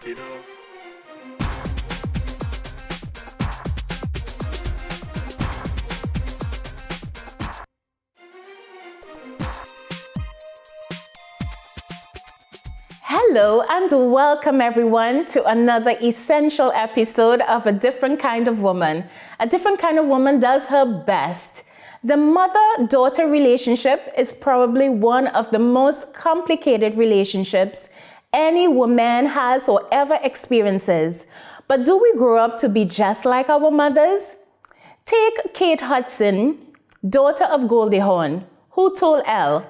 Hello and welcome everyone to another essential episode of A Different Kind of Woman. A Different Kind of Woman does her best. The mother-daughter relationship is probably one of the most complicated relationships any woman has or ever experiences. But do we grow up to be just like our mothers? Take Kate Hudson, daughter of Goldie Hawn, who told Elle,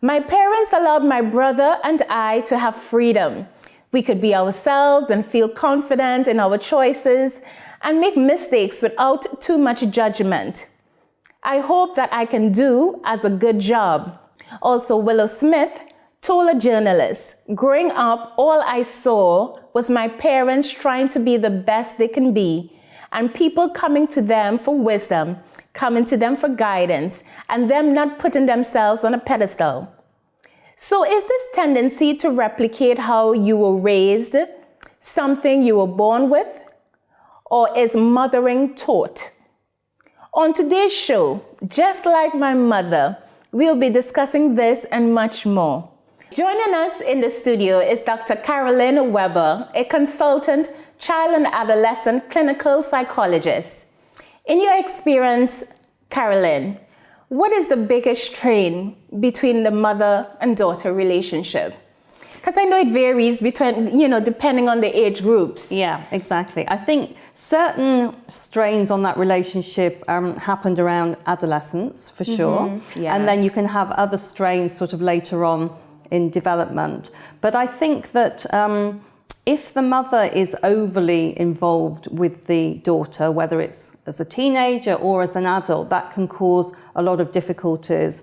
"My parents allowed my brother and I to have freedom. We could be ourselves and feel confident in our choices and make mistakes without too much judgment. I hope that I can do as a good job." Also, Willow Smith told a journalist, "Growing up, all I saw was my parents trying to be the best they can be and people coming to them for wisdom, coming to them for guidance, and them not putting themselves on a pedestal." So is this tendency to replicate how you were raised something you were born with, or is mothering taught? On today's show, just like my mother, we'll be discussing this and much more. Joining us in the studio is Dr. Carolyn Weber, a consultant child and adolescent clinical psychologist. In your experience, Carolyn, what is the biggest strain between the mother and daughter relationship? Because I know it varies between, depending on the age groups. Yeah, exactly. I think certain strains on that relationship happened around adolescence, for sure. Yes. And then you can have other strains sort of later on in development. But I think that if the mother is overly involved with the daughter, whether it's as a teenager or as an adult, that can cause a lot of difficulties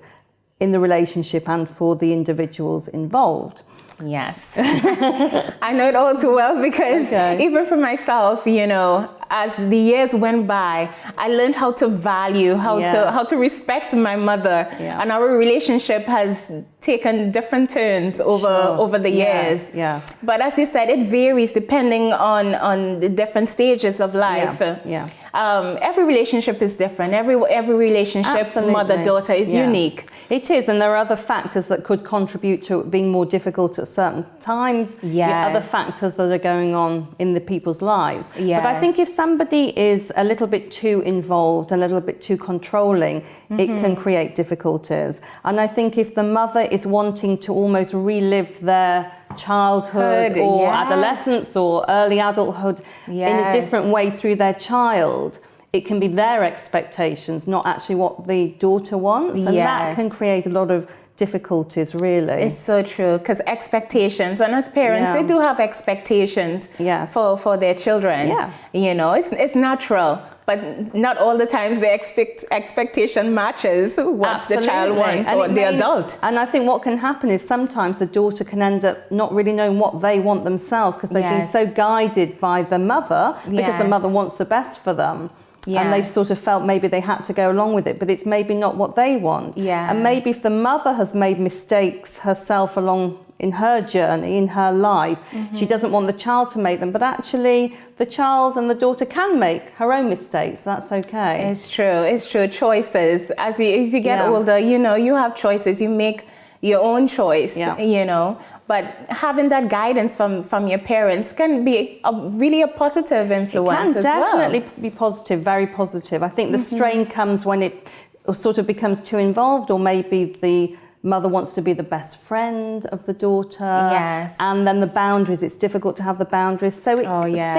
in the relationship and for the individuals involved. Yes. I know it all too well because even for myself, as the years went by, I learned how to value, how to respect my mother. Yeah. And our relationship has taken different turns over the years. Yeah. But as you said, it varies depending on the different stages of life. Yeah. Every relationship is different. Every relationship, mother-daughter, is unique. It is, and there are other factors that could contribute to it being more difficult at certain times. Yes. Other factors that are going on in the people's lives. Yes. But I think if somebody is a little bit too involved, a little bit too controlling, it can create difficulties. And I think if the mother is wanting to almost relive their childhood or adolescence or early adulthood in a different way through their child, it can be their expectations, not actually what the daughter wants. And that can create a lot of difficulties, really. It's so true, because expectations, and as parents, they do have expectations for their children. It's natural. But not all the times the expectation matches what the child wants or the adult. And I think what can happen is sometimes the daughter can end up not really knowing what they want themselves because they've been so guided by the mother because the mother wants the best for them. And they've sort of felt maybe they had to go along with it, but it's maybe not what they want. And maybe if the mother has made mistakes herself along in her journey, in her life, she doesn't want the child to make them, but actually the child and the daughter can make her own mistakes. That's okay. It's true. Choices. As you get older, you have choices. You make your own choice, But having that guidance from your parents can be really a positive influence as well. It can definitely be positive, very positive. I think the strain comes when it sort of becomes too involved, or maybe the mother wants to be the best friend of the daughter. Yes. And then the boundaries, it's difficult to have the boundaries. So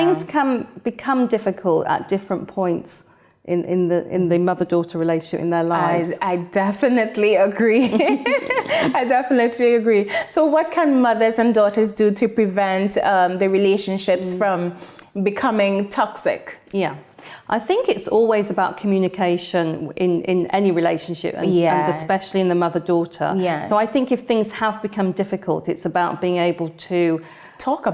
things can become difficult at different points in the mother-daughter relationship in their lives. I definitely agree. I definitely agree. So what can mothers and daughters do to prevent the relationships from becoming toxic? Yeah. I think it's always about communication in any relationship and especially in the mother-daughter. Yes. So I think if things have become difficult, it's about being able to talk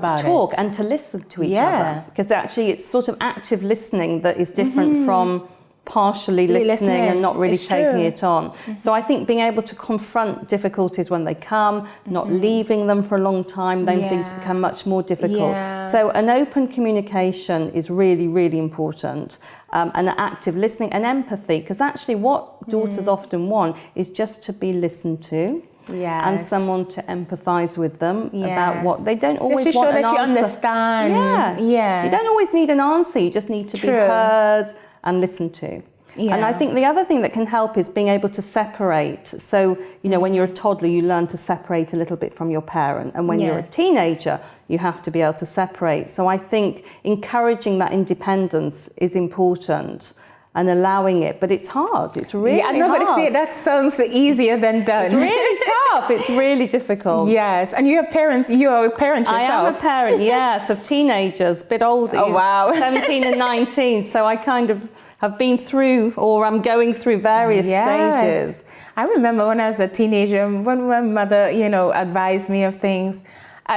and to listen to each other. Because actually it's sort of active listening that is different from partially listening and not really taking it on. Mm-hmm. So I think being able to confront difficulties when they come, not leaving them for a long time, then things become much more difficult. So an open communication is really, really important. And active listening and empathy, because actually what daughters often want is just to be listened to. And someone to empathise with them about what they don't always want an answer. You understand. You don't always need an answer, you just need to be heard and listened to. And I think the other thing that can help is being able to separate. So, you know, when you're a toddler, you learn to separate a little bit from your parent. And when you're a teenager, you have to be able to separate. So I think encouraging that independence is important and allowing it, but it's hard. It's really hard. I'm not going to say that sounds easier than done. It's really tough. It's really difficult. Yes, and you have parents. You are a parent yourself. I am a parent, yes, of teenagers, a bit older. Oh, wow. 17 and 19. So I kind of have been through, or I'm going through various stages. I remember when I was a teenager, when my mother, you know, advised me of things.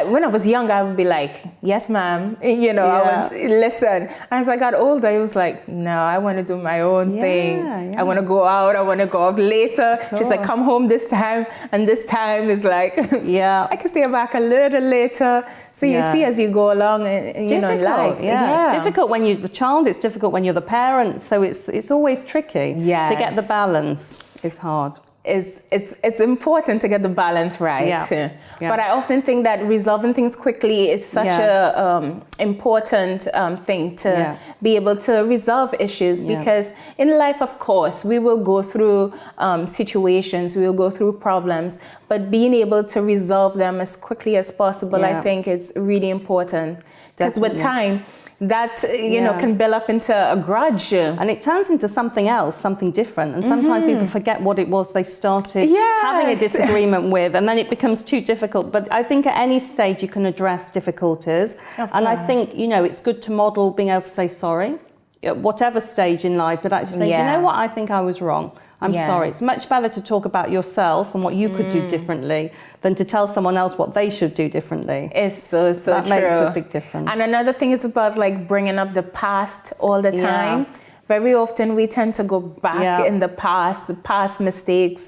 When I was young, I would be like, yes, ma'am. You know, I would listen. As I got older, it was like, no, I want to do my own thing. I want to go out. I want to go out later. She's like, come home this time. And this time is like, I can stay back a little later. So you see as you go along, you know, in life. It's difficult when you're the child. It's difficult when you're the parent. So it's always tricky to get the balance. It's hard. It's important to get the balance right. But I often think that resolving things quickly is such a important thing to be able to resolve issues, because in life, of course, we will go through situations, we will go through problems, but being able to resolve them as quickly as possible, I think is really important, because with time, that you know, can build up into a grudge, and it turns into something else, something different, and sometimes people forget what it was they started having a disagreement with, and then it becomes too difficult. But I think at any stage you can address difficulties, and I think, you know, it's good to model being able to say sorry at whatever stage in life, but actually say, do you know what, I think I was wrong. I'm sorry. It's much better to talk about yourself and what you could do differently than to tell someone else what they should do differently. It's so true. That makes a big difference. And another thing is about like bringing up the past all the time. Very often we tend to go back in the past mistakes,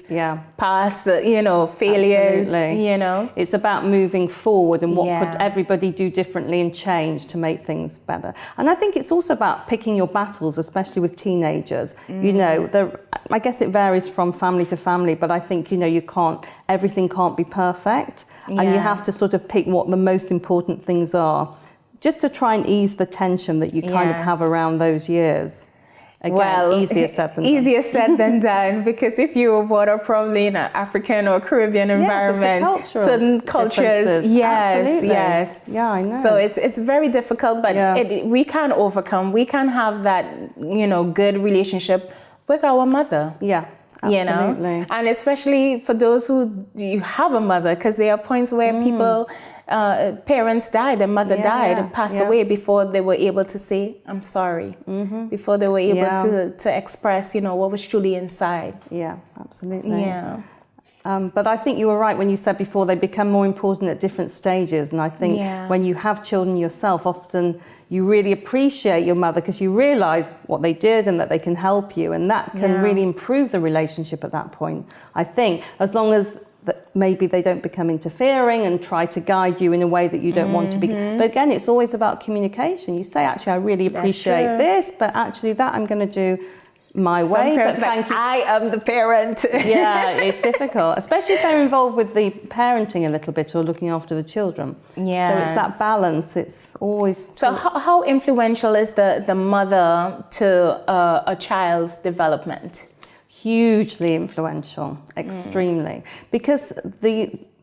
past, you know, failures, you know. It's about moving forward and what could everybody do differently and change to make things better. And I think it's also about picking your battles, especially with teenagers. You know, I guess it varies from family to family, but I think, you know, everything can't be perfect. And you have to sort of pick what the most important things are, just to try and ease the tension that you kind of have around those years. Again, easier said than done. Easier said than done, because if you were brought up probably in an African or Caribbean environment, certain cultures, yeah, I know. So it's very difficult, but we can overcome. We can have that, you know, good relationship with our mother. Absolutely. You know, and especially for those who you have a mother, because there are points where people, parents died, their mother died and passed away before they were able to say, I'm sorry, before they were able to express, you know, what was truly inside. Yeah, absolutely. But I think you were right when you said before they become more important at different stages. And I think when you have children yourself, often you really appreciate your mother because you realise what they did and that they can help you. And that can really improve the relationship at that point. I think as long as maybe they don't become interfering and try to guide you in a way that you don't want to be. But again, it's always about communication. You say, actually, I really appreciate this, but actually that I'm going to do my way. But thank you. I am the parent. It's difficult, especially if they're involved with the parenting a little bit or looking after the children. So it's that balance. It's always. So how influential is the mother to a child's development? Hugely influential, extremely, because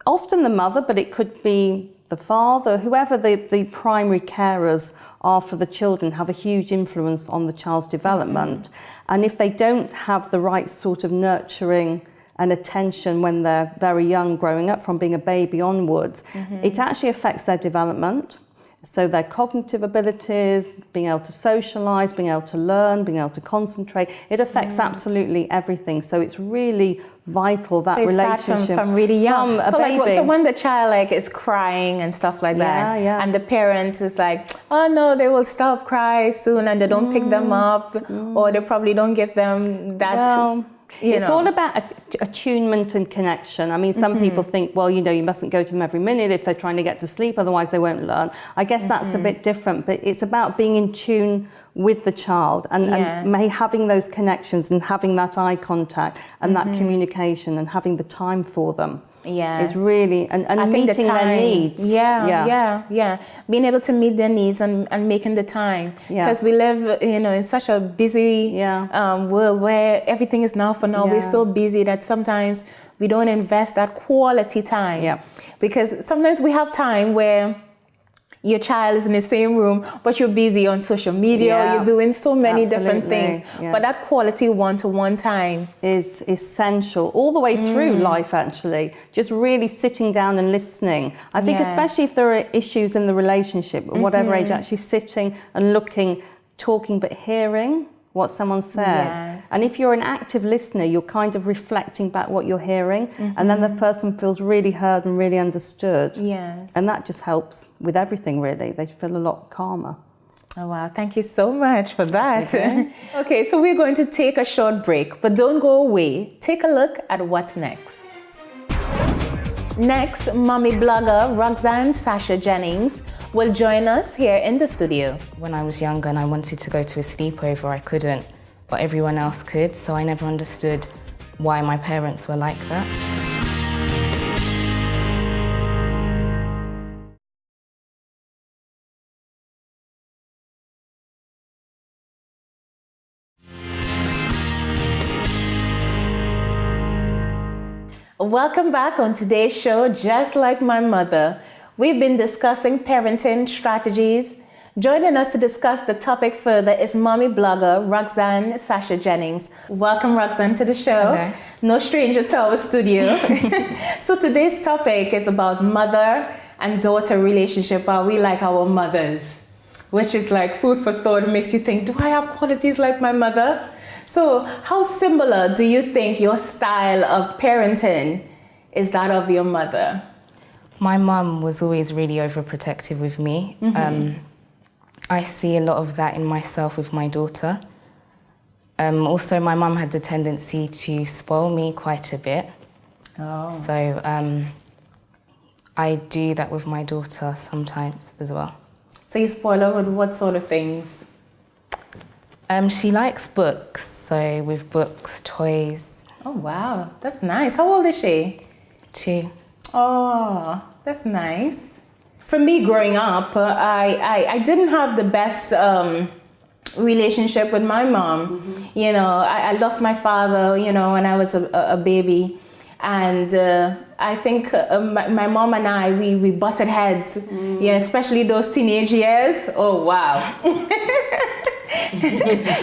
often the mother, but it could be the father, whoever the primary carers are for the children, have a huge influence on the child's development. And if they don't have the right sort of nurturing and attention when they're very young, growing up from being a baby onwards, it actually affects their development. So their cognitive abilities, being able to socialise, being able to learn, being able to concentrate, it affects absolutely everything. So it's really vital, that relationship from really young. From a baby. So when the child is crying and stuff like that, and the parent is like, oh no, they will stop crying soon, and they don't pick them up, or they probably don't give them that. Well, it's all about attunement and connection. I mean, some people think, well, you mustn't go to them every minute if they're trying to get to sleep, otherwise they won't learn. I guess that's a bit different, but it's about being in tune with the child and having those connections and having that eye contact and that communication and having the time for them. Yes. Is really, and meeting their needs. Yeah. Being able to meet their needs and making the time. Because we live, in such a busy world where everything is now for now. We're so busy that sometimes we don't invest that quality time. Yeah. Because sometimes we have time where your child is in the same room, but you're busy on social media, you're doing so many different things. Yeah. But that quality one-to-one time is essential all the way through life, actually. Just really sitting down and listening. I think especially if there are issues in the relationship, at whatever age, actually sitting and looking, talking, but hearing what someone said. Yes. And if you're an active listener, you're kind of reflecting back what you're hearing, and then the person feels really heard and really understood. Yes. And that just helps with everything, really. They feel a lot calmer. Oh, wow. Thank you so much for that. Okay, so we're going to take a short break, but don't go away. Take a look at what's next. Next, mommy blogger Roxanne Sasha Jennings will join us here in the studio. When I was younger and I wanted to go to a sleepover, I couldn't, but everyone else could, so I never understood why my parents were like that. Welcome back on today's show, Just Like My Mother. We've been discussing parenting strategies. Joining us to discuss the topic further is mommy blogger Roxanne Sasha Jennings. Welcome, Roxanne, to the show. Okay. No stranger to our studio. So today's topic is about mother and daughter relationship. Are we like our mothers? Which is like food for thought. It makes you think, do I have qualities like my mother? So how similar do you think your style of parenting is that of your mother? My mum was always really overprotective with me. I see a lot of that in myself with my daughter. Also, my mum had the tendency to spoil me quite a bit. Oh. So I do that with my daughter sometimes as well. So you spoil her with what sort of things? She likes books, so with books, toys. Oh, wow. That's nice. How old is she? 2. Oh, that's nice. For me growing up, I didn't have the best relationship with my mom. I lost my father, when I was a baby. And I think my mom and I, we butted heads, especially those teenage years. Oh, wow.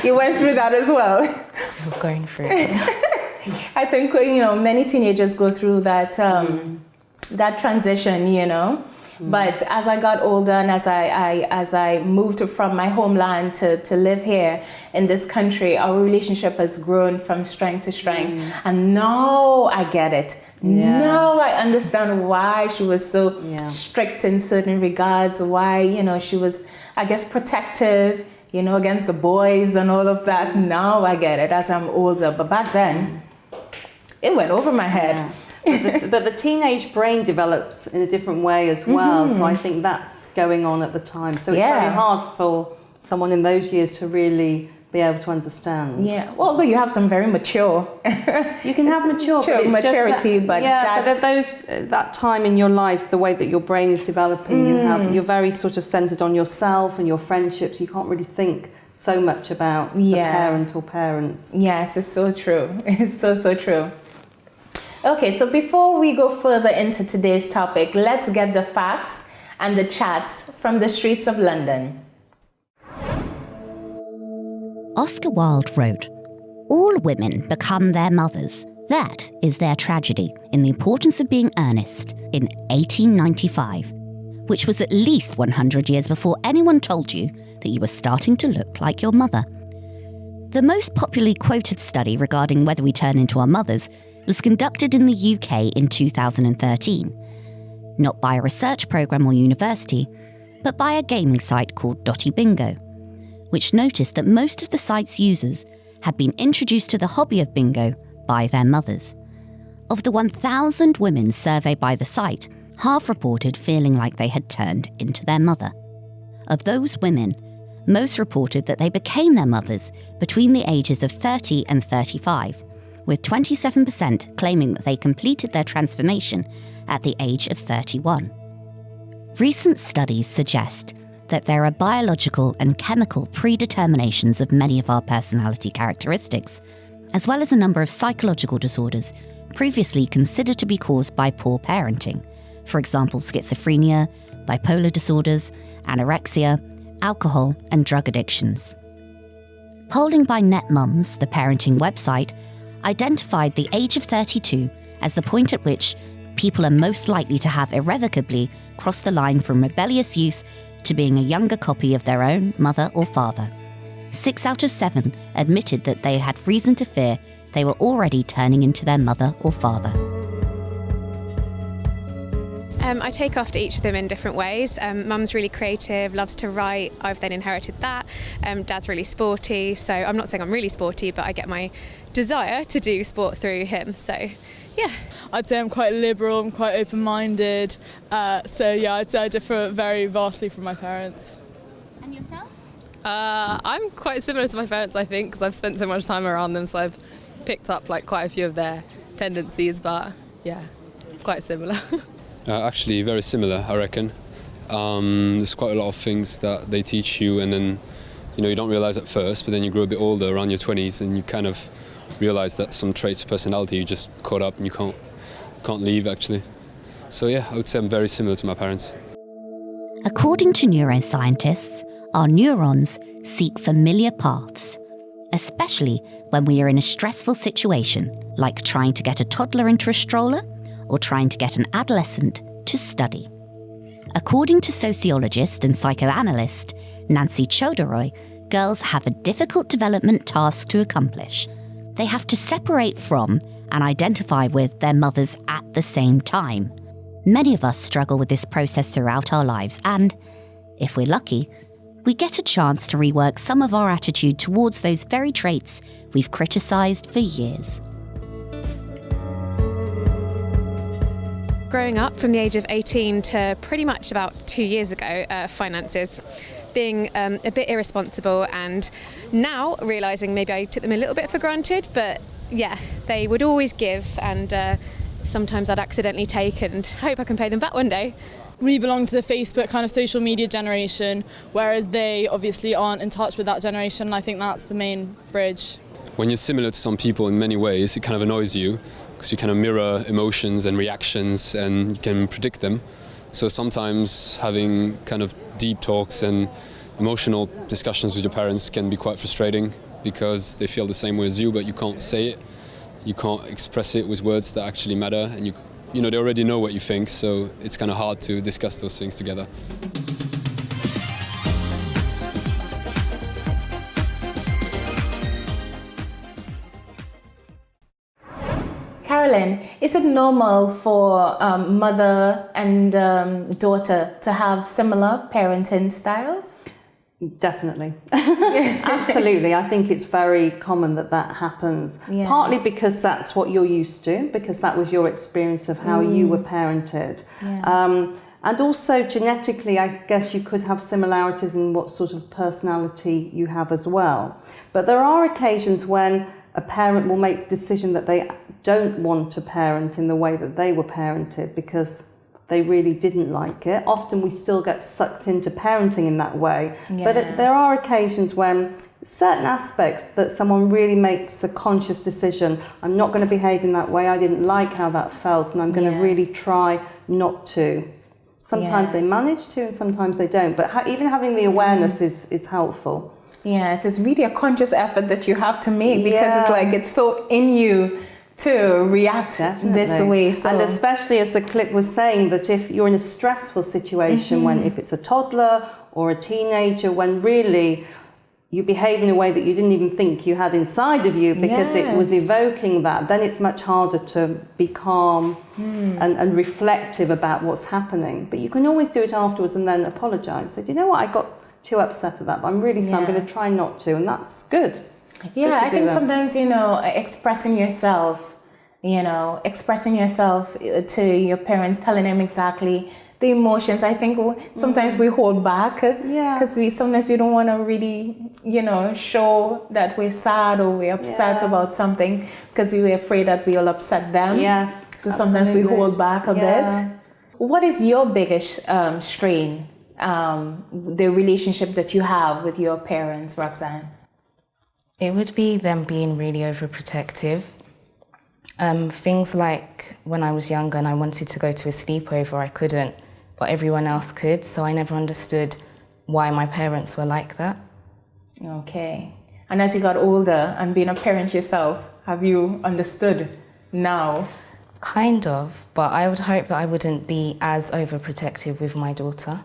You went through that as well. Still going through it. I think, many teenagers go through that that transition, But as I got older and as I moved from my homeland to live here in this country, our relationship has grown from strength to strength. And now I get it. Yeah. Now I understand why she was so strict in certain regards, why, she was, I guess, protective, against the boys and all of that. Now I get it as I'm older. But back then, it went over my head. Yeah. But the teenage brain develops in a different way as well. So I think that's going on at the time. So it's very hard for someone in those years to really be able to understand. Yeah. Well, although you have some very mature. You can have maturity, but at that time in your life, the way that your brain is developing, you're very sort of centered on yourself and your friendships. You can't really think so much about the parent or parents. Yes, it's so true. It's so true. Okay, so before we go further into today's topic, let's get the facts and the chats from the streets of London. Oscar Wilde wrote, "All women become their mothers. That is their tragedy in The Importance of Being Earnest" in 1895. which was at least 100 years before anyone told you that you were starting to look like your mother. The most popularly quoted study regarding whether we turn into our mothers was conducted in the UK in 2013, not by a research programme or university, but by a gaming site called Dotty Bingo, which noticed that most of the site's users had been introduced to the hobby of bingo by their mothers. Of the 1,000 women surveyed by the site, half reported feeling like they had turned into their mother. Of those women, most reported that they became their mothers between the ages of 30 and 35, with 27% claiming that they completed their transformation at the age of 31. Recent studies suggest that there are biological and chemical predeterminations of many of our personality characteristics, as well as a number of psychological disorders previously considered to be caused by poor parenting, for example schizophrenia, bipolar disorders, anorexia, alcohol and drug addictions. Polling by NetMums, the parenting website, identified the age of 32 as the point at which people are most likely to have irrevocably crossed the line from rebellious youth to being a younger copy of their own mother or father. 6 out of 7 admitted that they had reason to fear they were already turning into their mother or father. I take after each of them in different ways. Mum's really creative, loves to write. I've then inherited that. Dad's really sporty, so I'm not saying I'm really sporty, but I get my desire to do sport through him. So, yeah. I'd say I'm quite liberal, I'm quite open-minded. So yeah, I'd say I differ very vastly from my parents. And yourself? I'm quite similar to my parents, I think, because I've spent so much time around them, so I've picked up like quite a few of their tendencies, but yeah, quite similar. Actually very similar, I reckon. There's quite a lot of things that they teach you and then you don't realise at first, but then you grow a bit older, around your 20s, and you kind of realise that some traits of personality you just caught up and you can't leave actually. So yeah, I would say I'm very similar to my parents. According to neuroscientists, our neurons seek familiar paths, especially when we are in a stressful situation, like trying to get a toddler into a stroller or trying to get an adolescent to study. According to sociologist and psychoanalyst Nancy Chodoroy, girls have a difficult development task to accomplish. They have to separate from and identify with their mothers at the same time. Many of us struggle with this process throughout our lives and, if we're lucky, we get a chance to rework some of our attitude towards those very traits we've criticised for years. Growing up from the age of 18 to pretty much about 2 years ago, finances, being a bit irresponsible, and now realising maybe I took them a little bit for granted, but yeah, they would always give, and sometimes I'd accidentally take and hope I can pay them back one day. We belong to the Facebook kind of social media generation, whereas they obviously aren't in touch with that generation, and I think that's the main bridge. When you're similar to some people in many ways, it kind of annoys you because you kind of mirror emotions and reactions and you can predict them. So sometimes having kind of deep talks and emotional discussions with your parents can be quite frustrating because they feel the same way as you, but you can't say it. You can't express it with words that actually matter, and you know they already know what you think, so it's kind of hard to discuss those things together. Carolyn, is it normal for mother and daughter to have similar parenting styles? Definitely. Absolutely. I think it's very common that happens. Yeah. Partly because that's what you're used to, because that was your experience of how you were parented. Yeah. And also genetically, I guess you could have similarities in what sort of personality you have as well. But there are occasions when a parent will make the decision that they don't want to parent in the way that they were parented because they really didn't like it. Often we still get sucked into parenting in that way. Yeah. But there are occasions when certain aspects that someone really makes a conscious decision, I'm not going to behave in that way, I didn't like how that felt, and I'm going to really try not to. Sometimes they manage to and sometimes they don't, but even having the awareness is helpful. Yes, it's really a conscious effort that you have to make because it's like it's so in you to react this way. So. And especially as the clip was saying, that if you're in a stressful situation, when if it's a toddler or a teenager, when really you behave in a way that you didn't even think you had inside of you because it was evoking that, then it's much harder to be calm and reflective about what's happening. But you can always do it afterwards and then apologise. Say, do you know what, I got too upset at that, but I'm really sorry, I'm going to try not to, and that's good. I think sometimes, expressing yourself to your parents, telling them exactly the emotions. I think sometimes we hold back because sometimes we don't want to really, show that we're sad or we're upset about something because we were afraid that we'll upset them. Yes. So sometimes we hold back a bit. What is your biggest strain, the relationship that you have with your parents, Roxanne? It would be them being really overprotective. Things like when I was younger and I wanted to go to a sleepover, I couldn't, but everyone else could, so I never understood why my parents were like that. Okay. And as you got older and being a parent yourself, have you understood now? Kind of, but I would hope that I wouldn't be as overprotective with my daughter.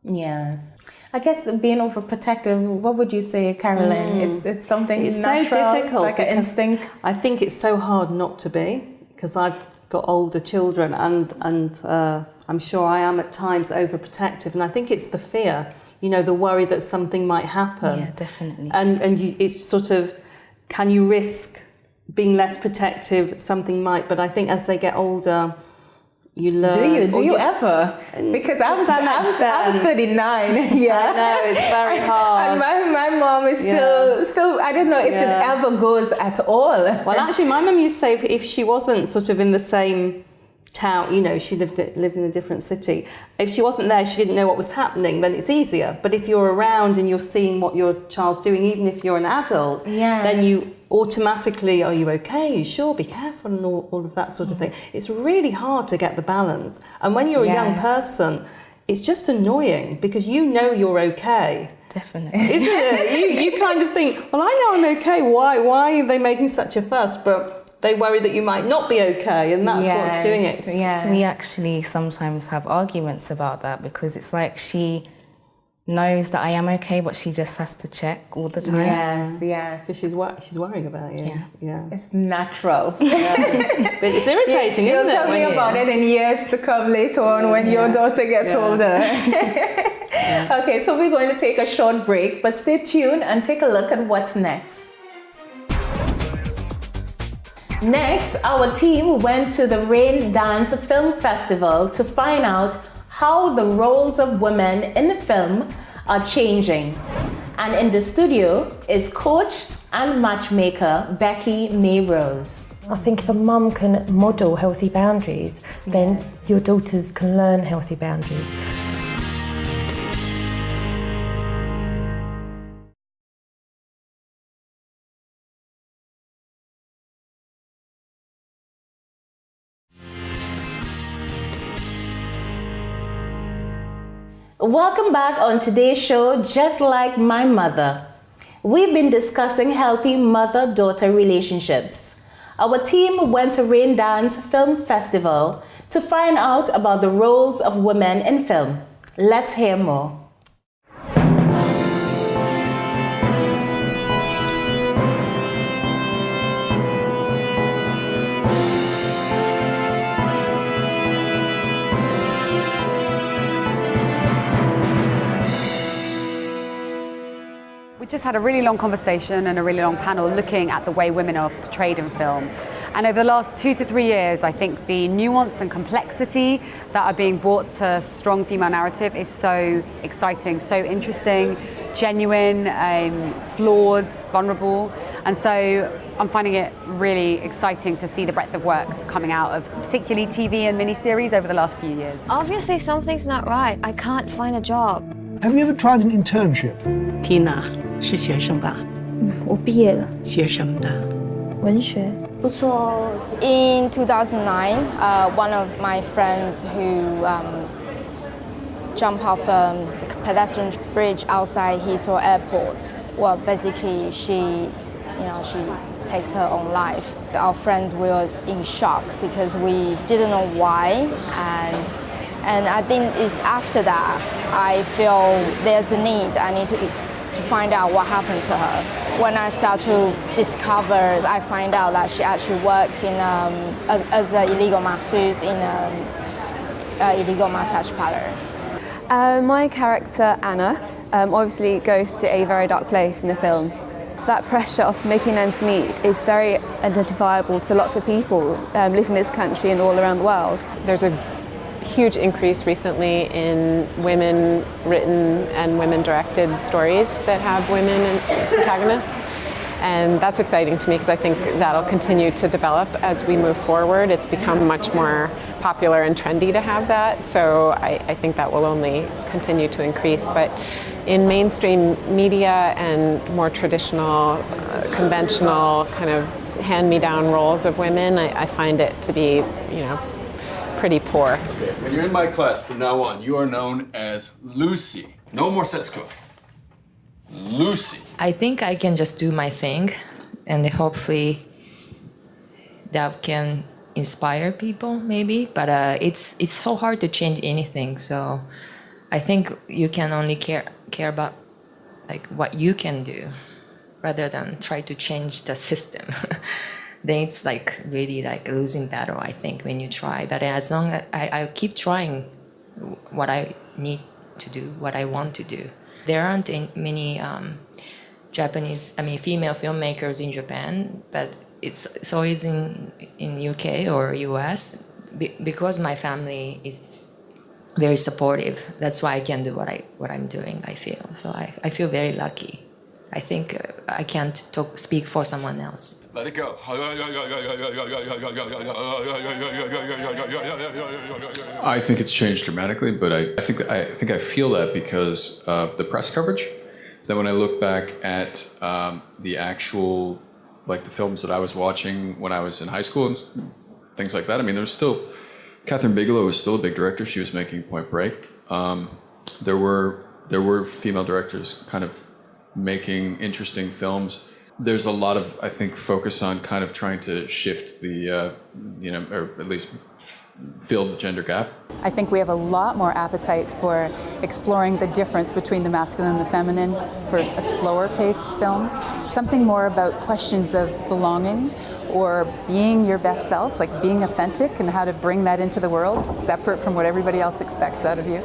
Yes. I guess being overprotective, what would you say, Carolyn? It's something it's natural, so difficult, like an instinct. I think it's so hard not to be, because I've got older children and I'm sure I am at times overprotective, and I think it's the fear, the worry that something might happen. Yeah, definitely. And it's sort of, can you risk being less protective? Something might, but I think as they get older, you learn. Do you ever? Because I'm 39. Yeah. I know, it's very hard. And my mom is still. I don't know if it ever goes at all. Well, actually, my mum used to say if she wasn't sort of in the same town, she lived in a different city. If she wasn't there, she didn't know what was happening, then it's easier. But if you're around and you're seeing what your child's doing, even if you're an adult, then you automatically, are you okay? Are you sure? Be careful, and all of that sort of thing. It's really hard to get the balance. And when you're a young person, it's just annoying because you're okay. Definitely. Isn't it? You kind of think, well, I know I'm okay. Why are they making such a fuss? But they worry that you might not be okay, and that's what's doing it. Yes. We actually sometimes have arguments about that because it's like she knows that I am okay, but she just has to check all the time. Yes. Because she's worrying about you. Yeah. It's natural. But it's irritating, You'll isn't it? tell me about it in years to come later on when your daughter gets older. Okay, so we're going to take a short break, but stay tuned and take a look at what's next. Next, our team went to the Rain Dance Film Festival to find out how the roles of women in the film are changing. And in the studio is coach and matchmaker Becky Mayrose. I think if a mum can model healthy boundaries, then your daughters can learn healthy boundaries. Welcome back on today's show, Just Like My Mother. We've been discussing healthy mother-daughter relationships. Our team went to Rain Dance Film Festival to find out about the roles of women in film. Let's hear more. We just had a really long conversation and a really long panel looking at the way women are portrayed in film. And over the last 2 to 3 years, I think the nuance and complexity that are being brought to strong female narrative is so exciting, so interesting, genuine, flawed, vulnerable. And so I'm finding it really exciting to see the breadth of work coming out of particularly TV and miniseries over the last few years. Obviously something's not right. I can't find a job. Have you ever tried an internship? Tina 是学生吧？我毕业了。学什么的？文学。不错。In 2009, one of my friends who jumped off the pedestrian bridge outside Heathrow Airport. Well, basically, she takes her own life. Our friends were in shock because we didn't know why, and I think it's after that I feel there's a need. I need to find out what happened to her. When I start to discover, I find out that she actually worked in as an illegal masseuse in an illegal massage parlor. My character Anna obviously goes to a very dark place in the film. That pressure of making ends meet is very identifiable to lots of people living in this country and all around the world. There's a huge increase recently in women written and women directed stories that have women and protagonists, and that's exciting to me because I think that'll continue to develop as we move forward. It's become much more popular and trendy to have that, so I think that will only continue to increase. But in mainstream media and more traditional, conventional kind of hand-me-down roles of women, I find it to be, pretty poor. Okay, when you're in my class from now on, you are known as Lucy. No more Setsuko. Lucy. I think I can just do my thing, and hopefully that can inspire people, maybe. But it's so hard to change anything. So I think you can only care about like what you can do, rather than try to change the system. Then it's like really like a losing battle, I think, when you try. But as long as I keep trying what I need to do, what I want to do. There aren't many female filmmakers in Japan, but it's always in UK or US. Because my family is very supportive, that's why I can do what I'm doing, I feel. So I feel very lucky. I think I can't speak for someone else. Let it go. I think it's changed dramatically, but I think I feel that because of the press coverage. Then when I look back at the actual, like the films that I was watching when I was in high school and things like that, I mean, there's still, Catherine Bigelow was still a big director. She was making Point Break. There were female directors kind of making interesting films. There's a lot of, I think, focus on kind of trying to shift the, or at least fill the gender gap. I think we have a lot more appetite for exploring the difference between the masculine and the feminine for a slower paced film. Something more about questions of belonging or being your best self, like being authentic and how to bring that into the world, separate from what everybody else expects out of you.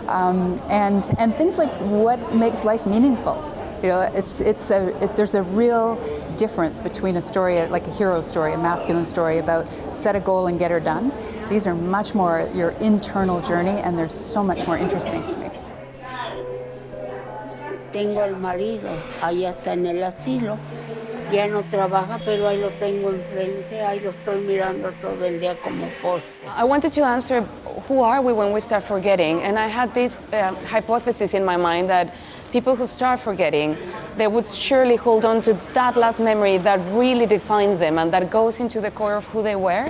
And things like what makes life meaningful. There's a real difference between a story, like a hero story, a masculine story about set a goal and get her done. These are much more your internal journey, and they're so much more interesting to me. Tengo al marido, ahí está en el asilo. Ya no trabaja, pero ahí lo tengo enfrente, ahí lo estoy mirando todo el día como poste. I wanted to answer, who are we when we start forgetting? And I had this hypothesis in my mind that people who start forgetting, they would surely hold on to that last memory that really defines them and that goes into the core of who they were.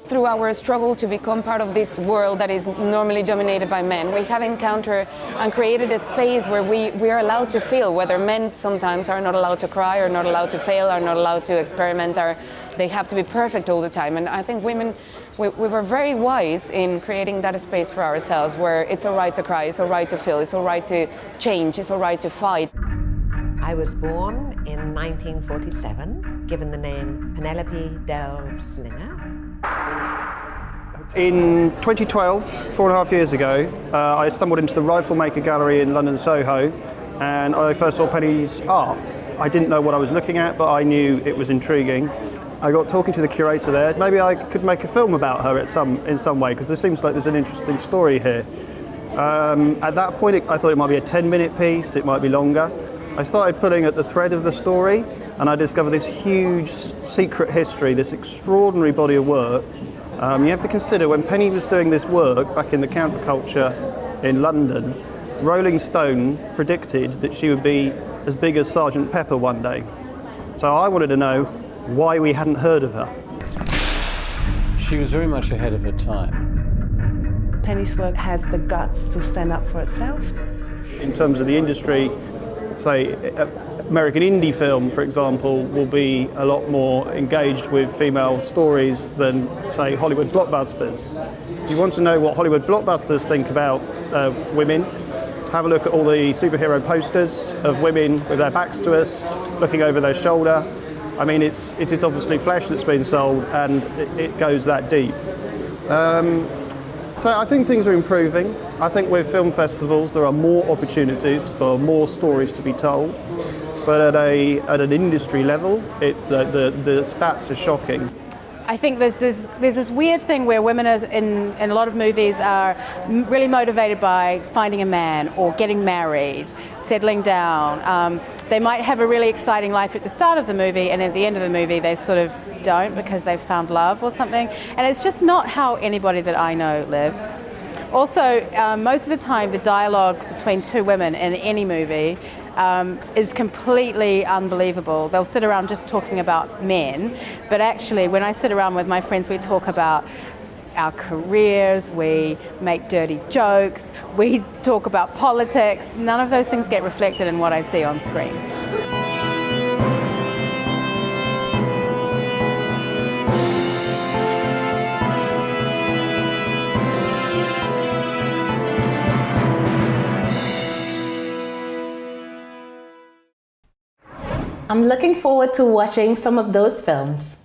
Through our struggle to become part of this world that is normally dominated by men, we have encountered and created a space where we are allowed to feel, whether men sometimes are not allowed to cry, or not allowed to fail, or not allowed to experiment, or they have to be perfect all the time. And I think women, we were very wise in creating that space for ourselves where it's all right to cry, it's all right to feel, it's all right to change, it's all right to fight. I was born in 1947, given the name Penelope Delve Slinger. In 2012, 4.5 years ago, I stumbled into the Rifle Maker Gallery in London, Soho, and I first saw Penny's art. I didn't know what I was looking at, but I knew it was intriguing. I got talking to the curator there. Maybe I could make a film about her in some way, because there seems like there's an interesting story here. At that point, I thought it might be a 10-minute piece, it might be longer. I started pulling at the thread of the story, and I discovered this huge secret history, this extraordinary body of work. You have to consider, when Penny was doing this work back in the counterculture in London, Rolling Stone predicted that she would be as big as Sgt. Pepper one day. So I wanted to know why we hadn't heard of her. She was very much ahead of her time. Penny's work has the guts to stand up for itself. In terms of the industry, say American indie film, for example, will be a lot more engaged with female stories than, say, Hollywood blockbusters. If you want to know what Hollywood blockbusters think about women, have a look at all the superhero posters of women with their backs to us, looking over their shoulder. I mean, it is obviously flesh that's been sold, and it goes that deep. So I think things are improving. I think with film festivals there are more opportunities for more stories to be told, but at an industry level, the stats are shocking. I think there's this weird thing where women in a lot of movies are really motivated by finding a man or getting married, settling down. They might have a really exciting life at the start of the movie, and at the end of the movie they sort of don't because they've found love or something. And it's just not how anybody that I know lives. Also, most of the time the dialogue between two women in any movie is completely unbelievable. They'll sit around just talking about men, but actually when I sit around with my friends, we talk about our careers, we make dirty jokes, we talk about politics. None of those things get reflected in what I see on screen. I'm looking forward to watching some of those films.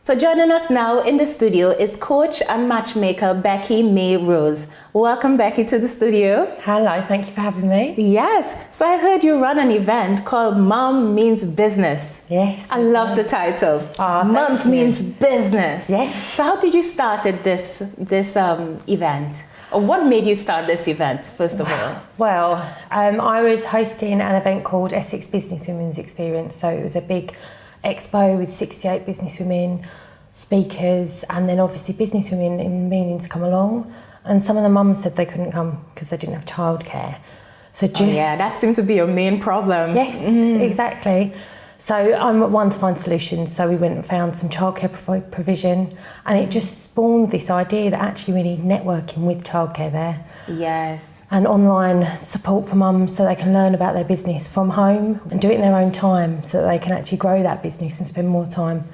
So joining us now in the studio is coach and matchmaker Becky May Rose. Welcome, Becky, to the studio. Hello, thank you for having me. Yes, so I heard you run an event called Mom Means Business. Yes. I love the title. Moms Means Business. Yes. So how did you start this event? Or what made you start this event, first of all? Well, I was hosting an event called Essex Business Women's Experience. So it was a big expo with 68 businesswomen, speakers, and then obviously businesswomen meaning to come along. And some of the mums said they couldn't come because they didn't have childcare. So just yeah, that seems to be your main problem. Yes, exactly. So I'm at one to find solutions. So we went and found some childcare provision, and it just spawned this idea that actually we need networking with childcare there. Yes. And online support for mums so they can learn about their business from home and do it in their own time so that they can actually grow that business and spend more time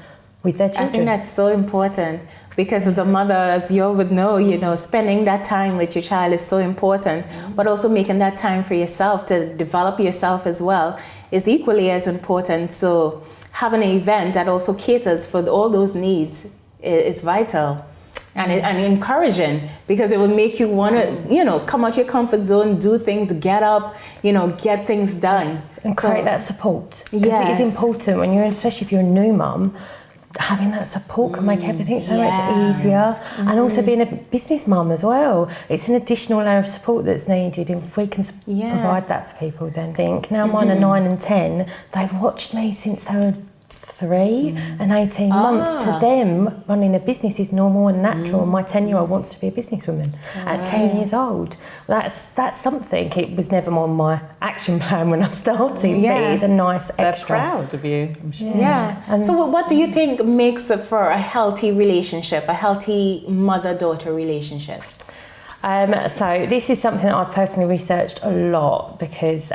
with their children. I think that's so important because as a mother, as you all would know, spending that time with your child is so important, but also making that time for yourself to develop yourself as well is equally as important. So having an event that also caters for all those needs is vital and encouraging, because it will make you want to, come out your comfort zone, do things, get up, get things done. Yes. And create that support. Because it is important when especially if you're a new mum, having that support can make everything so much easier. And also being a business mum as well, it's an additional layer of support that's needed. If we can provide that for people, then think, now mine are 9 and 10, they've watched me since they were 3 and 18 months. To them, running a business is normal and natural. And my 10-year-old wants to be a businesswoman at 10 years old. That's something. It was never on my action plan when I started, but it's a nice extra. They're proud of you, I'm sure. Yeah. And so what do you think makes for a healthy relationship, a healthy mother-daughter relationship? So this is something that I've personally researched a lot because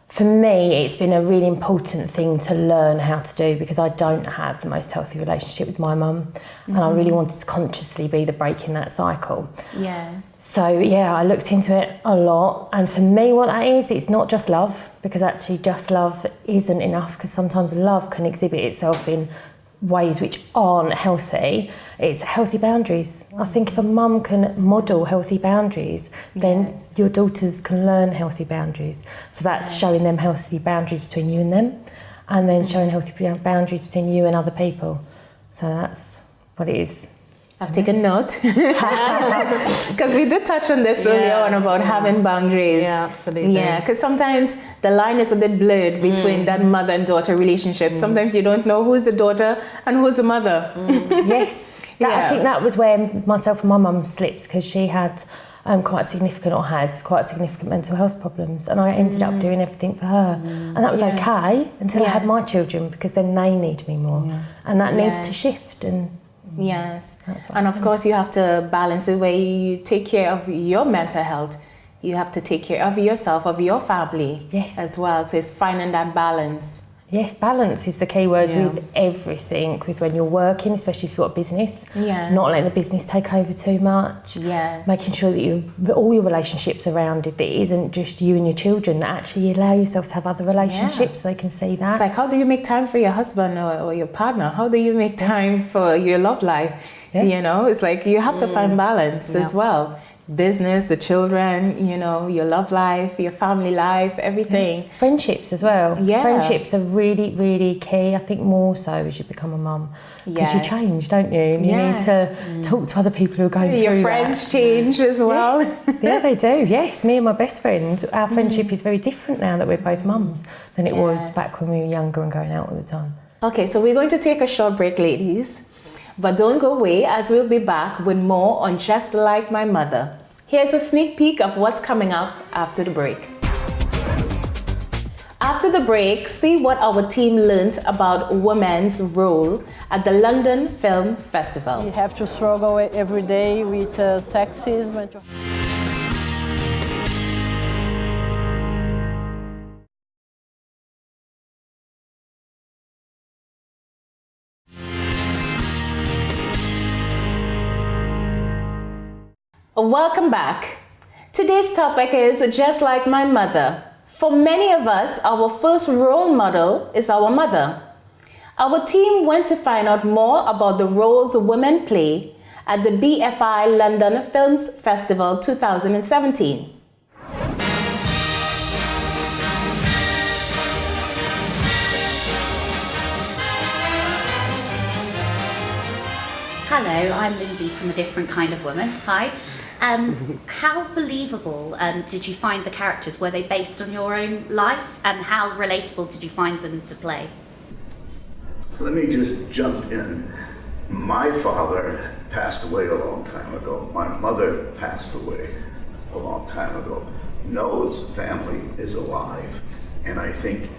for me, it's been a really important thing to learn how to do because I don't have the most healthy relationship with my mum, and I really wanted to consciously be the break in that cycle. Yes. So I looked into it a lot, and for me what that is, it's not just love, because actually just love isn't enough, because sometimes love can exhibit itself in ways which aren't healthy. It's healthy boundaries. I think if a mum can model healthy boundaries, then your daughters can learn healthy boundaries. So that's showing them healthy boundaries between you and them, and then showing healthy boundaries between you and other people. So that's what it is. I've taken note because we did touch on this earlier on about having boundaries. Yeah, absolutely. Yeah, because sometimes the line is a bit blurred between that mother and daughter relationship. Sometimes you don't know who's the daughter and who's the mother. Yes, I think that was where myself and my mum slipped, because she had has quite significant mental health problems, and I ended up doing everything for her, and that was okay until I had my children, because then they need me more, and that needs to shift. And yes, and of course you have to balance it where you take care of your mental health, you have to take care of yourself, of your family as well. So it's finding that balance. Yes, balance is the key word with everything, with when you're working, especially if you've got a business. Yeah. Not letting the business take over too much. Yeah. Making sure that all your relationships around it, that it isn't just you and your children, that actually you allow yourself to have other relationships so they can see that. It's like, how do you make time for your husband or your partner? How do you make time for your love life? Yeah. You know, it's like you have to find balance as well. Business, the children, you know, your love life, your family life, everything. Yeah. Friendships as well. Yeah. Friendships are really, really key. I think more so as you become a mum. Because you change, don't you? You need to talk to other people who are going through your friends change as well. Yes. Yeah, they do. Yes, me and my best friend, our friendship is very different now that we're both mums than it was back when we were younger and going out all the time. Okay, so we're going to take a short break, ladies. But don't go away, as we'll be back with more on Just Like My Mother. Here's a sneak peek of what's coming up after the break. After the break, see what our team learned about women's role at the London Film Festival. We have to struggle every day with sexism. Welcome back. Today's topic is Just Like My Mother. For many of us, our first role model is our mother. Our team went to find out more about the roles women play at the BFI London Films Festival 2017. Hello, I'm Lindsay from A Different Kind of Woman. Hi. How believable did you find the characters? Were they based on your own life? And how relatable did you find them to play? Let me just jump in. My father passed away a long time ago. My mother passed away a long time ago. Noah's family is alive, and I think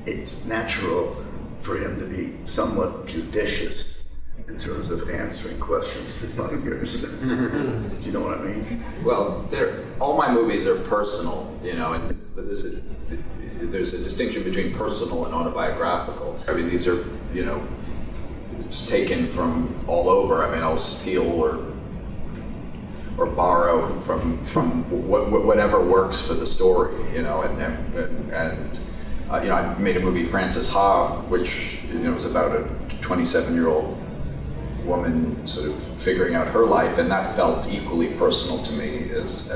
it's natural for him to be somewhat judicious in terms of answering questions like yours. Do you know what I mean? Well, all my movies are personal, you know, but there's a distinction between personal and autobiographical. I mean, these are, you know, it's taken from all over. I mean, I'll steal or borrow from whatever works for the story, you know, and you know, I made a movie, Frances Ha, which, you know, was about a 27-year-old woman sort of figuring out her life, and that felt equally personal to me as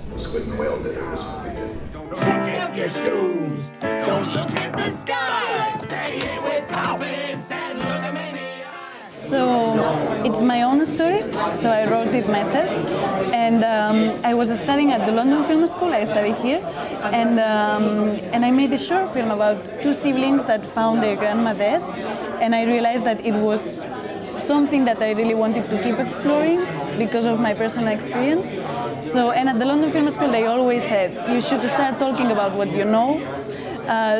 The Squid and the Whale did, or this movie did. Don't look at your shoes, don't look at the sky. Say it with confidence and look at me. So it's my own story, so I wrote it myself, and I was studying at the London Film School. I studied here, and I made a short film about two siblings that found their grandma dead, and I realized that it was something that I really wanted to keep exploring because of my personal experience. So, and at the London Film School they always said, you should start talking about what you know.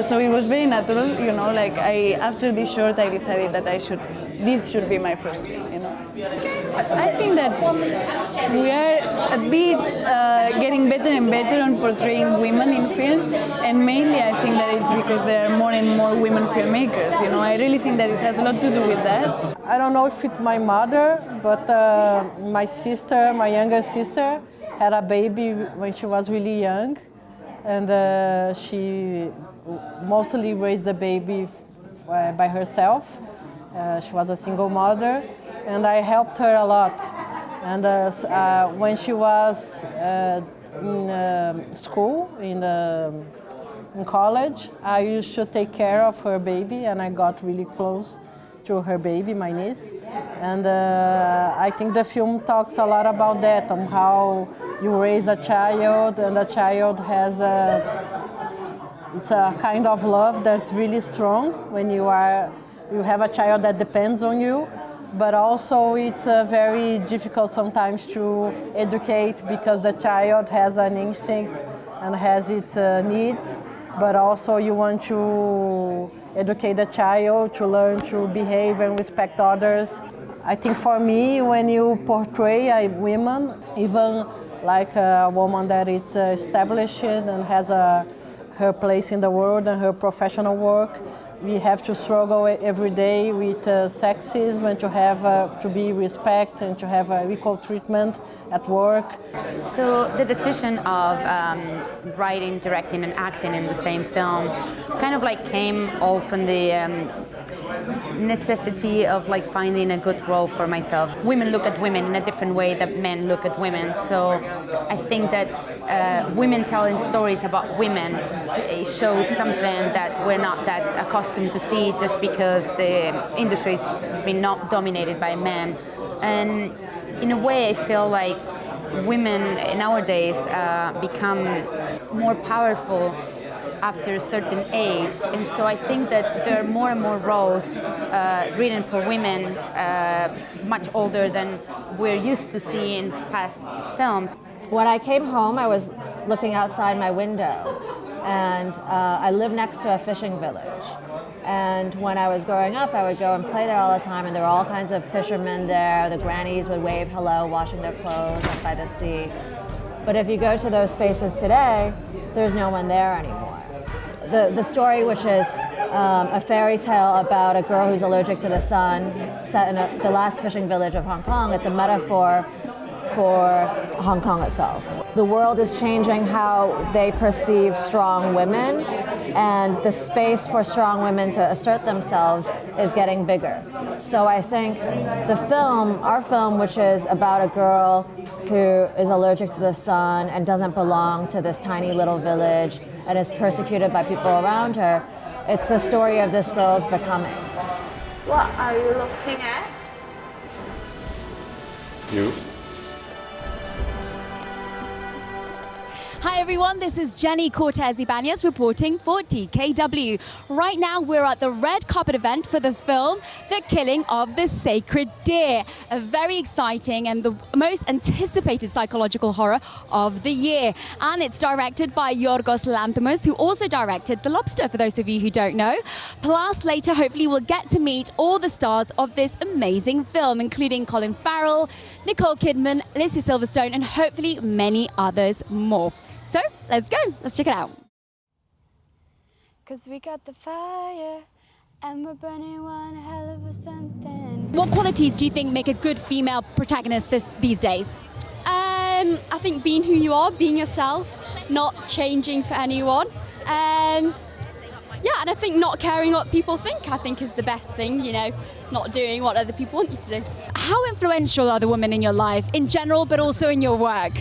So it was very natural, you know, like after this short I decided that this should be my first film, you know. I think that we are a bit getting better and better on portraying women in films, and mainly I think that it's because there are more and more women filmmakers, you know. I really think that it has a lot to do with that. I don't know if it's my mother, but my sister, my younger sister, had a baby when she was really young, and she mostly raised the baby by herself. She was a single mother, and I helped her a lot. And when she was in school, in college, I used to take care of her baby, and I got really close to her baby, my niece. And I think the film talks a lot about that, on how you raise a child, and a child has it's a kind of love that's really strong when you have a child that depends on you, but also it's very difficult sometimes to educate because the child has an instinct and has its needs, but also you want to educate the child to learn to behave and respect others. I think for me, when you portray a woman, even like a woman that is established and has her place in the world and her professional work. We have to struggle every day with sexism and to have to be respect and to have equal treatment at work. So the decision of writing, directing and acting in the same film kind of like came all from the necessity of like finding a good role for myself. Women look at women in a different way that men look at women. So I think that women telling stories about women, it shows something that we're not that accustomed to see just because the industry has been not dominated by men. And in a way, I feel like women nowadays become more powerful after a certain age, and so I think that there are more and more roles written for women much older than we're used to seeing past films. When I came home, I was looking outside my window, and I live next to a fishing village. And when I was growing up, I would go and play there all the time, and there were all kinds of fishermen there. The grannies would wave hello, washing their clothes up by the sea. But if you go to those spaces today, there's no one there anymore. The story, which is a fairy tale about a girl who's allergic to the sun, set in the last fishing village of Hong Kong, it's a metaphor for Hong Kong itself. The world is changing how they perceive strong women, and the space for strong women to assert themselves is getting bigger. So I think the film, our film, which is about a girl who is allergic to the sun and doesn't belong to this tiny little village and is persecuted by people around her, it's the story of this girl's becoming. What are you looking at? You. Hi everyone, this is Jenny Cortez Ibanez reporting for DKW. Right now we're at the red carpet event for the film The Killing of the Sacred Deer, a very exciting and the most anticipated psychological horror of the year. And it's directed by Yorgos Lanthimos, who also directed The Lobster, for those of you who don't know. Plus later hopefully we'll get to meet all the stars of this amazing film, including Colin Farrell, Nicole Kidman, Lacey Silverstone and hopefully many others more. So let's go, let's check it out. 'Cause we got the fire and we're burning one hell of a something. What qualities do you think make a good female protagonist these days? I think being who you are, being yourself, not changing for anyone. Yeah, and I think not caring what people think, I think is the best thing, you know, not doing what other people want you to do. How influential are the women in your life, in general, but also in your work?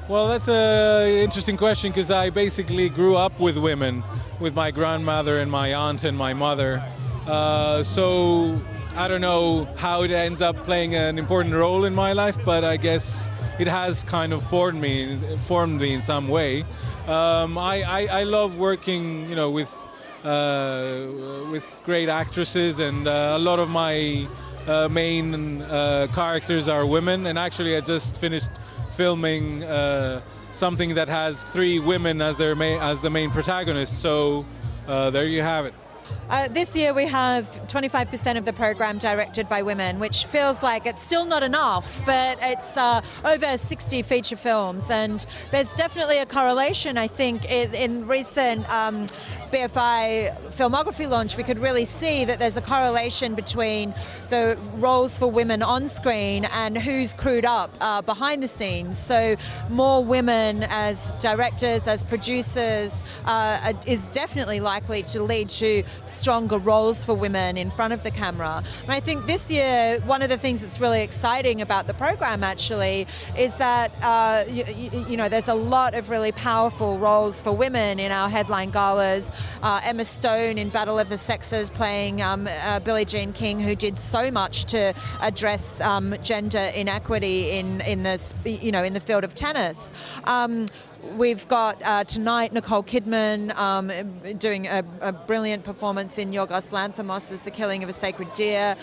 Well, that's an interesting question because I basically grew up with women, with my grandmother and my aunt and my mother. So I don't know how it ends up playing an important role in my life, but I guess it has kind of formed me in some way. I love working, you know, with great actresses, and a lot of my main characters are women. And actually, I just finished filming something that has 3 women as the main protagonists. So there you have it. This year we have 25% of the program directed by women, which feels like it's still not enough, but it's over 60 feature films, and there's definitely a correlation, I think, in recent BFI filmography launch. We could really see that there's a correlation between the roles for women on screen and who's crewed up behind the scenes. So more women as directors, as producers, is definitely likely to lead to stronger roles for women in front of the camera. And I think this year, one of the things that's really exciting about the program actually is that you know, there's a lot of really powerful roles for women in our headline galas. Emma Stone in Battle of the Sexes playing Billie Jean King, who did so much to address gender inequity in this, you know, in the field of tennis. We've got tonight Nicole Kidman doing a brilliant performance in Yorgos Lanthimos' The Killing of a Sacred Deer.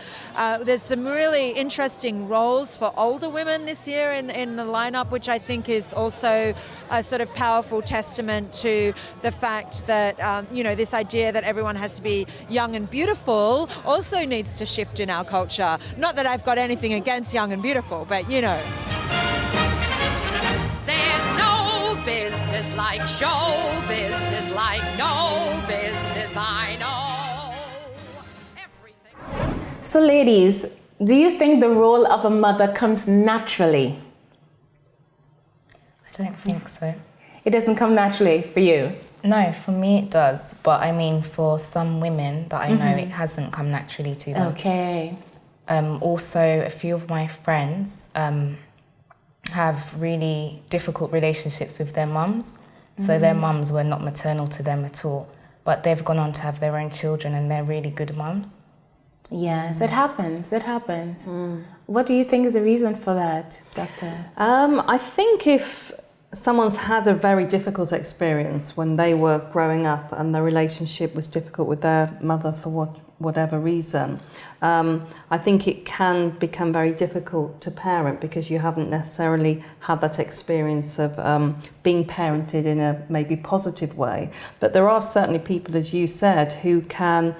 There's some really interesting roles for older women this year in the lineup, which I think is also a sort of powerful testament to the fact that, you know, this idea that everyone has to be young and beautiful also needs to shift in our culture. Not that I've got anything against young and beautiful, but you know. like show business, like no business I know. So ladies, do you think the role of a mother comes naturally? I don't think so. It doesn't come naturally for you? No, for me it does. But I mean, for some women that I know, it hasn't come naturally to them. Okay. Also, a few of my friends have really difficult relationships with their mums. So their mums were not maternal to them at all. But they've gone on to have their own children and they're really good mums. Yes, it happens. It happens. What do you think is the reason for that, Doctor? I think if someone's had a very difficult experience when they were growing up and the relationship was difficult with their mother for whatever reason, I think it can become very difficult to parent because you haven't necessarily had that experience of being parented in a maybe positive way. But there are certainly people, as you said, who can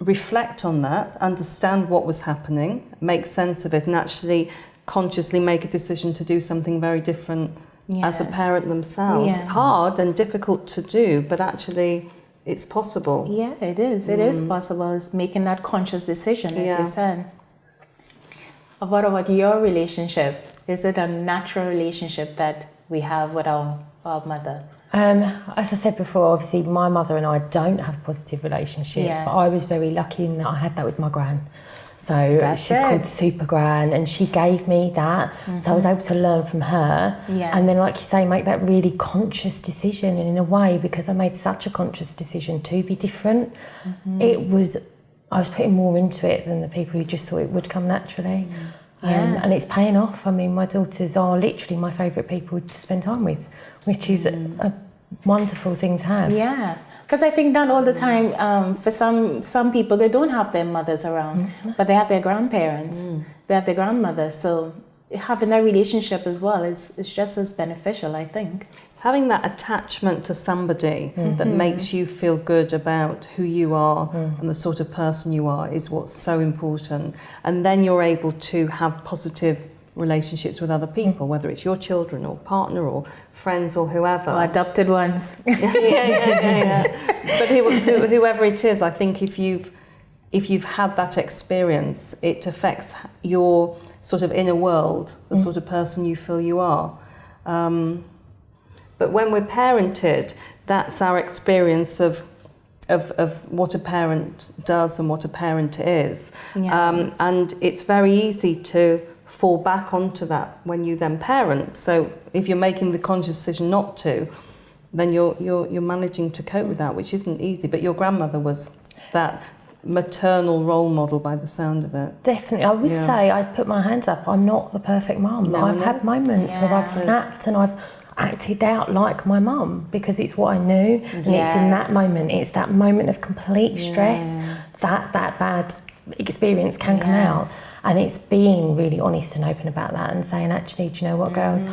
reflect on that, understand what was happening, make sense of it, and actually consciously make a decision to do something very different as a parent themselves. Yes. Hard and difficult to do, but actually it's possible. Yeah, it is. It is possible. It's making that conscious decision, as you said. What about your relationship? Is it a natural relationship that we have with our mother? As I said before, obviously my mother and I don't have a positive relationship, but I was very lucky in that I had that with my gran. So she's called Super Gran, and she gave me that. So I was able to learn from her. And then, like you say, make that really conscious decision. And in a way, because I made such a conscious decision to be different, I was putting more into it than the people who just thought it would come naturally. And it's paying off. I mean, my daughters are literally my favourite people to spend time with, which is a wonderful thing to have. Yeah, because I think not all the time, for some people, they don't have their mothers around, but they have their grandparents, they have their grandmothers, so having that relationship as well is just as beneficial, I think. It's having that attachment to somebody that makes you feel good about who you are and the sort of person you are is what's so important. And then you're able to have positive relationships with other people, whether it's your children or partner or friends or whoever. Or adopted ones. But whoever it is, I think if you've had that experience, it affects your sort of inner world, the sort of person you feel you are. But when we're parented, that's our experience of what a parent does and what a parent is. And it's very easy to fall back onto that when you then parent. So if you're making the conscious decision not to, then you're managing to cope with that, which isn't easy. But your grandmother was that maternal role model by the sound of it. Definitely. I would say, I put my hands up, I'm not the perfect mum. I've had moments where I've snapped and I've acted out like my mum because it's what I knew, and it's in that moment, it's that moment of complete stress that bad experience can come out. And it's being really honest and open about that and saying, actually, do you know what, girls?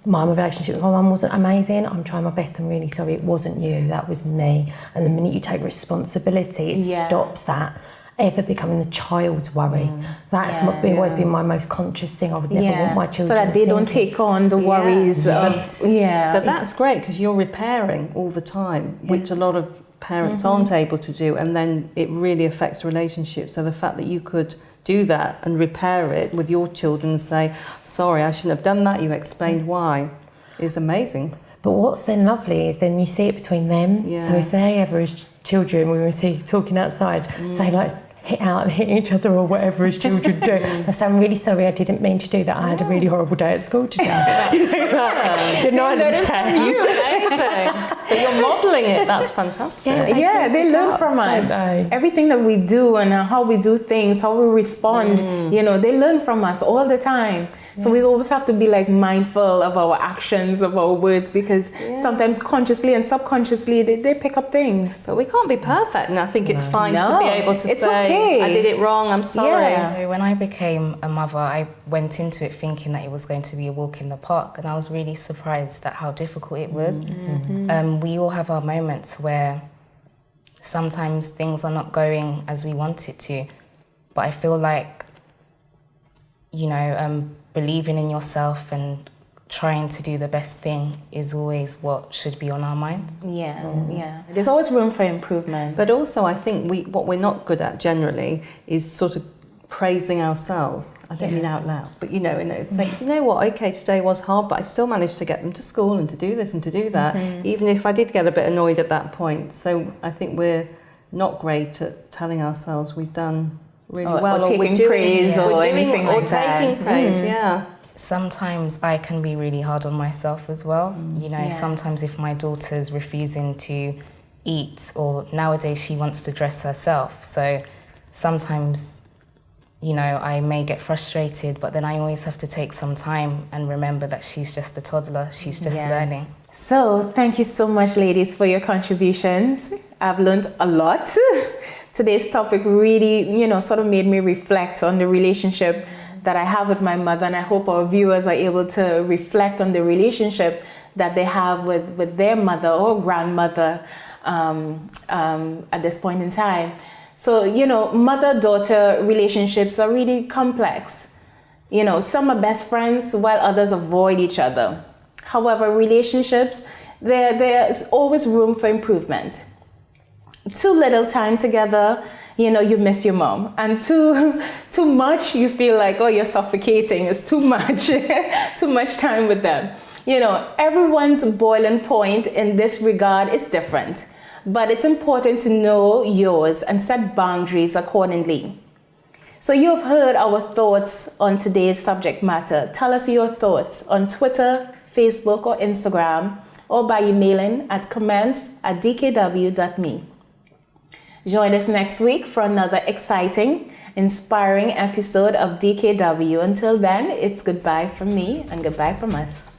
My relationship with my mum wasn't amazing. I'm trying my best. I'm really sorry. It wasn't you. That was me. And the minute you take responsibility, it stops that ever becoming the child's worry. That's always been my most conscious thing. I would never want my children so that they don't take on the worries. But that's great because you're repairing all the time, which a lot of parents aren't able to do, and then it really affects relationships. So the fact that you could do that and repair it with your children and say, sorry, I shouldn't have done that, you explained why, is amazing. But what's then lovely is then you see it between them. So if they ever as children, we were talking outside, they like hit out and hit each other or whatever as children do. I say, I'm really sorry, I didn't mean to do that. I had a really horrible day at school today. You're 9 and 10. But you're modelling it, that's fantastic. They learn from us. Everything that we do and how we do things, how we respond, they learn from us all the time. So we always have to be like mindful of our actions, of our words, because sometimes consciously and subconsciously they pick up things. But we can't be perfect, and I think it's fine to be able to say, I did it wrong, I'm sorry. So when I became a mother, I went into it thinking that it was going to be a walk in the park, and I was really surprised at how difficult it was. We all have our moments where sometimes things are not going as we want it to, but I feel like, believing in yourself and trying to do the best thing is always what should be on our minds. Yeah. There's always room for improvement. But also, I think what we're not good at generally is sort of praising ourselves. I don't mean out loud, but it's like, you know what, okay, today was hard, but I still managed to get them to school and to do this and to do that, even if I did get a bit annoyed at that point. So I think we're not great at telling ourselves we've done really well, or taking praise or anything like that. Taking praise, yeah. Sometimes I can be really hard on myself as well. Sometimes if my daughter's refusing to eat, or nowadays she wants to dress herself, so sometimes I may get frustrated, but then I always have to take some time and remember that she's just a toddler, she's just learning. So thank you so much, ladies, for your contributions. I've learned a lot. Today's topic really, sort of made me reflect on the relationship that I have with my mother, and I hope our viewers are able to reflect on the relationship that they have with their mother or grandmother at this point in time. So, mother-daughter relationships are really complex. Some are best friends while others avoid each other. However, relationships, there's always room for improvement. Too little time together, you miss your mom. And too much, you feel like, oh, you're suffocating. It's too much, too much time with them. Everyone's boiling point in this regard is different. But it's important to know yours and set boundaries accordingly. So you've heard our thoughts on today's subject matter. Tell us your thoughts on Twitter, Facebook, or Instagram, or by emailing at comments@dkw.me. Join us next week for another exciting, inspiring episode of DKW. Until then, it's goodbye from me and goodbye from us.